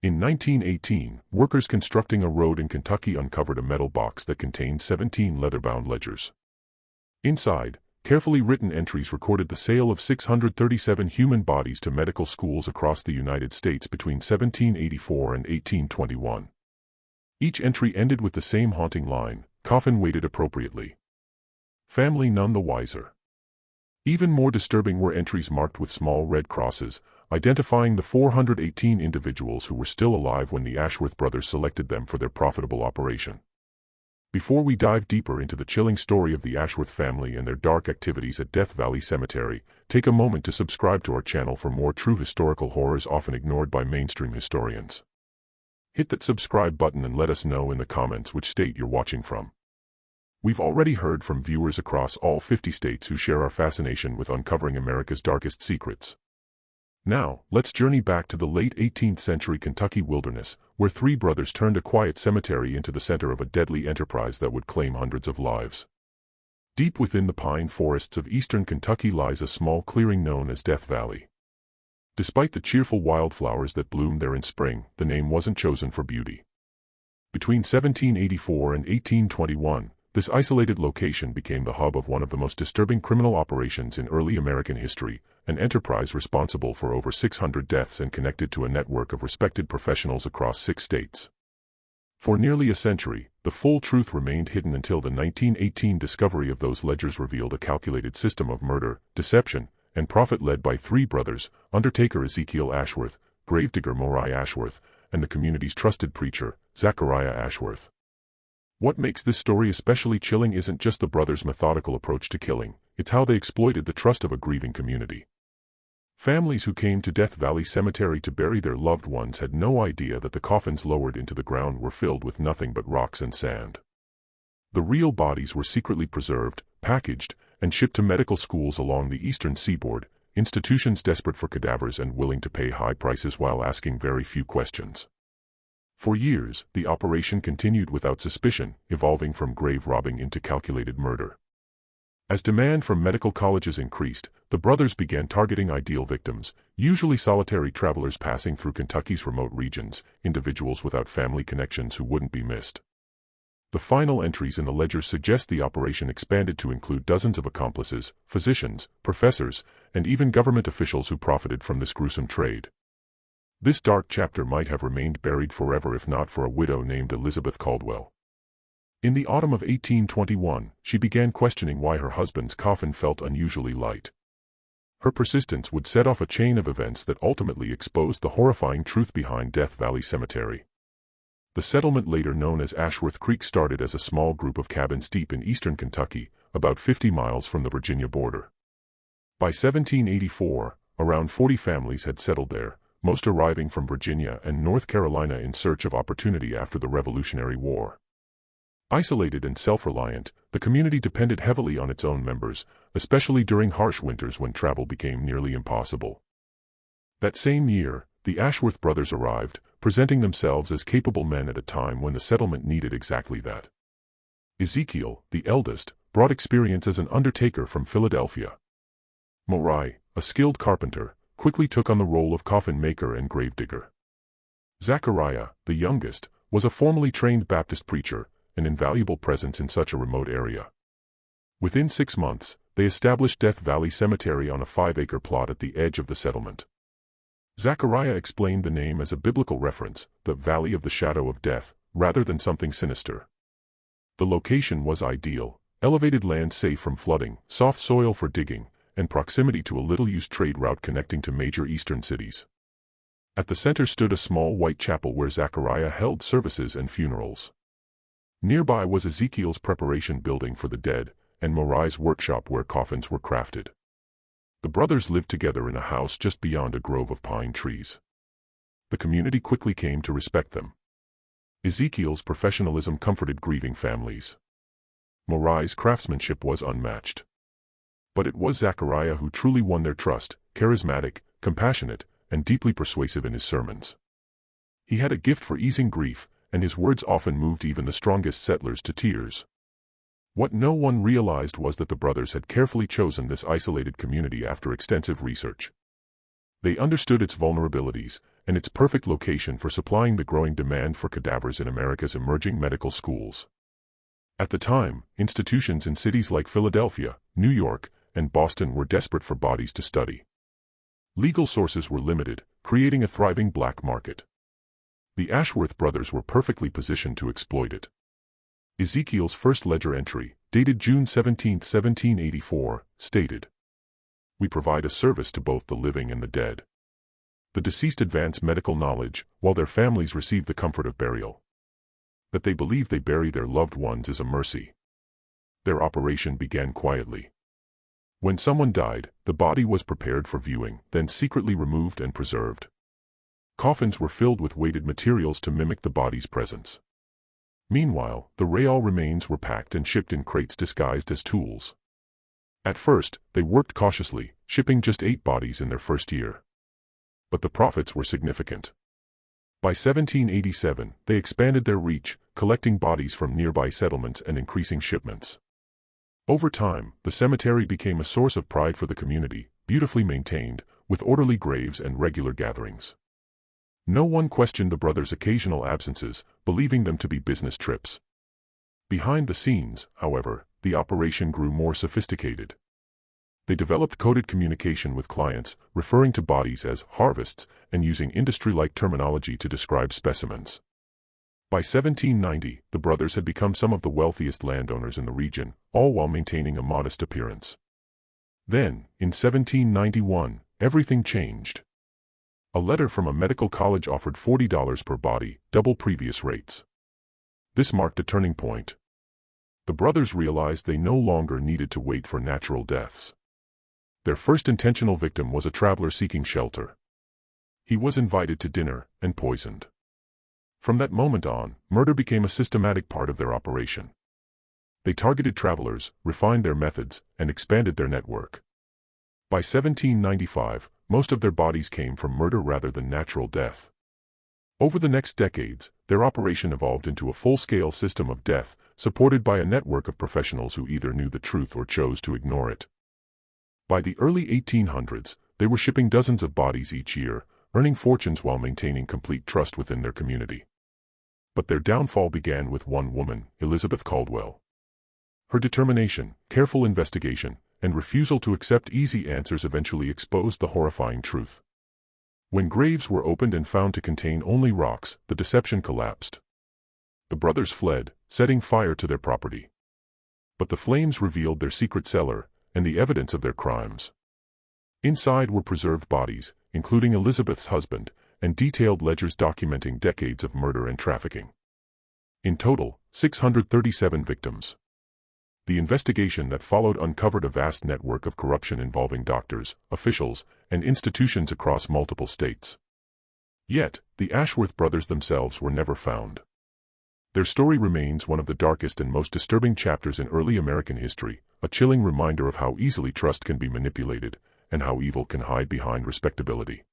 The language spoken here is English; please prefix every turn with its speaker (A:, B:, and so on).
A: In 1918, workers constructing a road in Kentucky uncovered a metal box that contained 17 leather-bound ledgers. Inside, carefully written entries recorded the sale of 637 human bodies to medical schools across the United States between 1784 and 1821. Each entry ended with the same haunting line, "Coffin weighted appropriately. Family none the wiser." Even more disturbing were entries marked with small red crosses, identifying the 418 individuals who were still alive when the Ashworth brothers selected them for their profitable operation. Before we dive deeper into the chilling story of the Ashworth family and their dark activities at Death Valley Cemetery, take a moment to subscribe to our channel for more true historical horrors often ignored by mainstream historians. Hit that subscribe button and let us know in the comments which state you're watching from. We've already heard from viewers across all 50 states who share our fascination with uncovering America's darkest secrets. Now, let's journey back to the late 18th century Kentucky wilderness, where three brothers turned a quiet cemetery into the center of a deadly enterprise that would claim hundreds of lives. Deep within the pine forests of eastern Kentucky lies a small clearing known as Death Valley. Despite the cheerful wildflowers that bloomed there in spring, the name wasn't chosen for beauty. Between 1784 and 1821, this isolated location became the hub of one of the most disturbing criminal operations in early American history, an enterprise responsible for over 600 deaths and connected to a network of respected professionals across 6 states. For nearly a century, the full truth remained hidden until the 1918 discovery of those ledgers revealed a calculated system of murder, deception, and profit led by three brothers, Undertaker Ezekiel Ashworth, Gravedigger Morai Ashworth, and the community's trusted preacher, Zachariah Ashworth. What makes this story especially chilling isn't just the brothers' methodical approach to killing, it's how they exploited the trust of a grieving community. Families who came to Death Valley Cemetery to bury their loved ones had no idea that the coffins lowered into the ground were filled with nothing but rocks and sand. The real bodies were secretly preserved, packaged, and shipped to medical schools along the eastern seaboard, institutions desperate for cadavers and willing to pay high prices while asking very few questions. For years, the operation continued without suspicion, evolving from grave robbing into calculated murder. As demand from medical colleges increased, the brothers began targeting ideal victims, usually solitary travelers passing through Kentucky's remote regions, individuals without family connections who wouldn't be missed. The final entries in the ledger suggest the operation expanded to include dozens of accomplices, physicians, professors, and even government officials who profited from this gruesome trade. This dark chapter might have remained buried forever if not for a widow named Elizabeth Caldwell. In the autumn of 1821, she began questioning why her husband's coffin felt unusually light. Her persistence would set off a chain of events that ultimately exposed the horrifying truth behind Death Valley Cemetery. The settlement later known as Ashworth Creek started as a small group of cabins deep in eastern Kentucky, about 50 miles from the Virginia border. By 1784, around 40 families had settled there, most arriving from Virginia and North Carolina in search of opportunity after the Revolutionary War. Isolated and self-reliant, the community depended heavily on its own members, especially during harsh winters when travel became nearly impossible. That same year, the Ashworth brothers arrived, presenting themselves as capable men at a time when the settlement needed exactly that. Ezekiel, the eldest, brought experience as an undertaker from Philadelphia. Morai, a skilled carpenter, quickly took on the role of coffin maker and gravedigger. Zachariah, the youngest, was a formally trained Baptist preacher, an invaluable presence in such a remote area. Within 6 months, they established Death Valley Cemetery on a 5-acre plot at the edge of the settlement. Zachariah explained the name as a biblical reference, the Valley of the Shadow of Death, rather than something sinister. The location was ideal, elevated land safe from flooding, soft soil for digging, and proximity to a little-used trade route connecting to major eastern cities. At the center stood a small white chapel where Zachariah held services and funerals. Nearby was Ezekiel's preparation building for the dead, and Morai's workshop where coffins were crafted. The brothers lived together in a house just beyond a grove of pine trees. The community quickly came to respect them. Ezekiel's professionalism comforted grieving families. Morai's craftsmanship was unmatched. But it was Zachariah who truly won their trust, charismatic, compassionate, and deeply persuasive in his sermons. He had a gift for easing grief, and his words often moved even the strongest settlers to tears. What no one realized was that the brothers had carefully chosen this isolated community after extensive research. They understood its vulnerabilities and its perfect location for supplying the growing demand for cadavers in America's emerging medical schools. At the time, institutions in cities like Philadelphia, New York, and Boston were desperate for bodies to study. Legal sources were limited, creating a thriving black market. The Ashworth brothers were perfectly positioned to exploit it. Ezekiel's first ledger entry, dated June 17, 1784, stated, "We provide a service to both the living and the dead. The deceased advance medical knowledge, while their families receive the comfort of burial. That they believe they bury their loved ones is a mercy." Their operation began quietly. When someone died, the body was prepared for viewing, then secretly removed and preserved. Coffins were filled with weighted materials to mimic the body's presence. Meanwhile, the real remains were packed and shipped in crates disguised as tools. At first, they worked cautiously, shipping just 8 bodies in their first year. But the profits were significant. By 1787, they expanded their reach, collecting bodies from nearby settlements and increasing shipments. Over time, the cemetery became a source of pride for the community, beautifully maintained, with orderly graves and regular gatherings. No one questioned the brothers' occasional absences, believing them to be business trips. Behind the scenes, however, the operation grew more sophisticated. They developed coded communication with clients, referring to bodies as harvests and using industry-like terminology to describe specimens. By 1790, the brothers had become some of the wealthiest landowners in the region, all while maintaining a modest appearance. Then, in 1791, everything changed. A letter from a medical college offered $40 per body, double previous rates. This marked a turning point. The brothers realized they no longer needed to wait for natural deaths. Their first intentional victim was a traveler seeking shelter. He was invited to dinner and poisoned. From that moment on, murder became a systematic part of their operation. They targeted travelers, refined their methods, and expanded their network. By 1795, most of their bodies came from murder rather than natural death. Over the next decades, their operation evolved into a full-scale system of death, supported by a network of professionals who either knew the truth or chose to ignore it. By the early 1800s, they were shipping dozens of bodies each year, earning fortunes while maintaining complete trust within their community. But their downfall began with one woman, Elizabeth Caldwell. Her determination, careful investigation, and refusal to accept easy answers eventually exposed the horrifying truth. When graves were opened and found to contain only rocks, the deception collapsed. The brothers fled, setting fire to their property. But the flames revealed their secret cellar and the evidence of their crimes. Inside were preserved bodies, including Elizabeth's husband, and detailed ledgers documenting decades of murder and trafficking. In total, 637 victims. The investigation that followed uncovered a vast network of corruption involving doctors, officials, and institutions across multiple states. Yet, the Ashworth brothers themselves were never found. Their story remains one of the darkest and most disturbing chapters in early American history, a chilling reminder of how easily trust can be manipulated, and how evil can hide behind respectability.